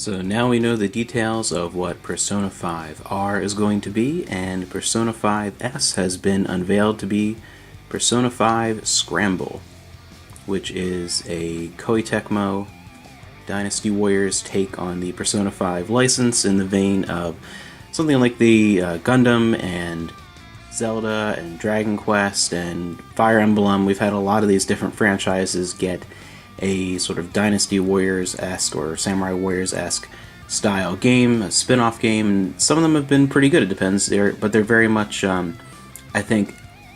So now we know the details of what Persona 5R is going to be, and Persona 5S has been unveiled to be Persona 5 Scramble, which is a Koei Tecmo Dynasty Warriors take on the Persona 5 license in the vein of something like the Gundam and Zelda and Dragon Quest and Fire Emblem. We've had a lot of these different franchises get a sort of Dynasty Warriors-esque or Samurai Warriors-esque style game, a spin-off game, and some of them have been pretty good. It depends, but they're very much, I think,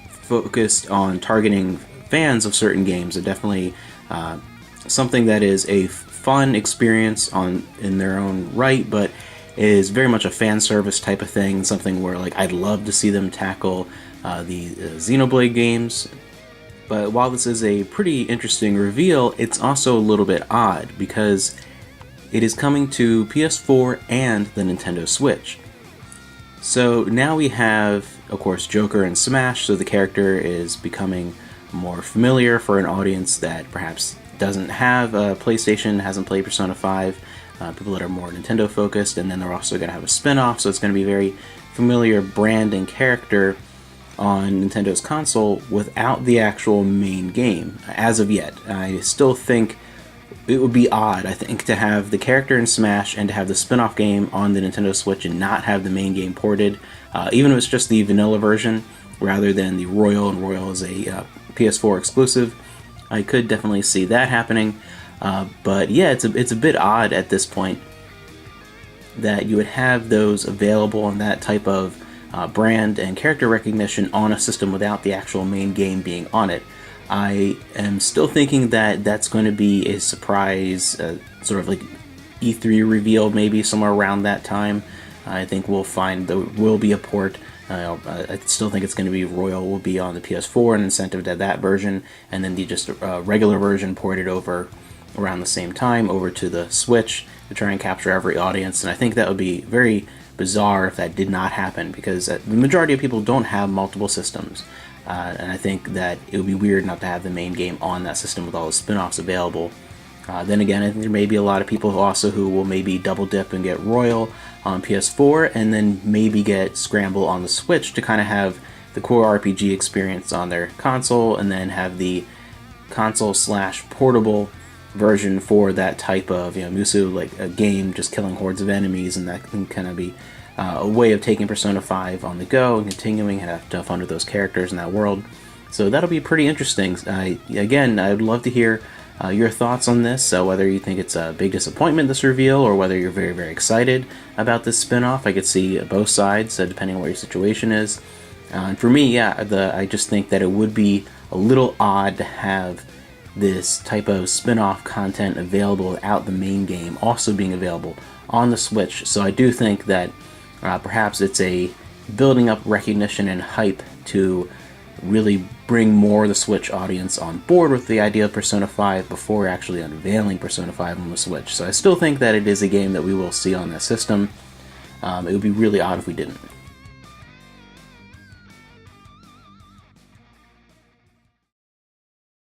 focused on targeting fans of certain games. They're definitely something that is a fun experience in their own right, but is very much a fan service type of thing, something where I'd love to see them tackle the Xenoblade games. But while this is a pretty interesting reveal, it's also a little bit odd because it is coming to PS4 and the Nintendo Switch. So now we have, of course, Joker and Smash, so the character is becoming more familiar for an audience that perhaps doesn't have a PlayStation, hasn't played Persona 5, people that are more Nintendo focused, and then they're also going to have a spin-off, so it's going to be a very familiar brand and character on Nintendo's console without the actual main game, as of yet. I still think it would be odd, to have the character in Smash and to have the spin-off game on the Nintendo Switch and not have the main game ported, even if it's just the vanilla version rather than the Royal, and Royal is a PS4 exclusive. I could definitely see that happening, but yeah, it's a bit odd at this point that you would have those available and that type of brand and character recognition on a system without the actual main game being on it. I am still thinking that that's going to be a surprise, sort of like E3 reveal, maybe somewhere around that time. I think we'll find there will be a port. I still think it's going to be Royal will be on the PS4 and incentive to that version, and then the just regular version ported over around the same time over to the Switch to try and capture every audience. And I think that would be very bizarre if that did not happen, because the majority of people don't have multiple systems, and I think that it would be weird not to have the main game on that system with all the spin-offs available. Then again, I think there may be a lot of people who will maybe double dip and get Royal on PS4 and then maybe get Scramble on the Switch to kind of have the core RPG experience on their console, and then have the console/portable version for that type of Musu, like a game just killing hordes of enemies, and that can kind of be a way of taking Persona 5 on the go and continuing to have fun with those characters in that world. So that'll be pretty interesting. Again, I'd love to hear your thoughts on this, whether you think it's a big disappointment, this reveal, or whether you're very, very excited about this spin-off. I could see both sides, depending on what your situation is. And for me, I just think that it would be a little odd to have this type of spin-off content available without the main game also being available on the Switch. So I do think that perhaps it's a building up recognition and hype to really bring more of the Switch audience on board with the idea of Persona 5 before actually unveiling Persona 5 on the Switch. So I still think that it is a game that we will see on that system. It would be really odd if we didn't.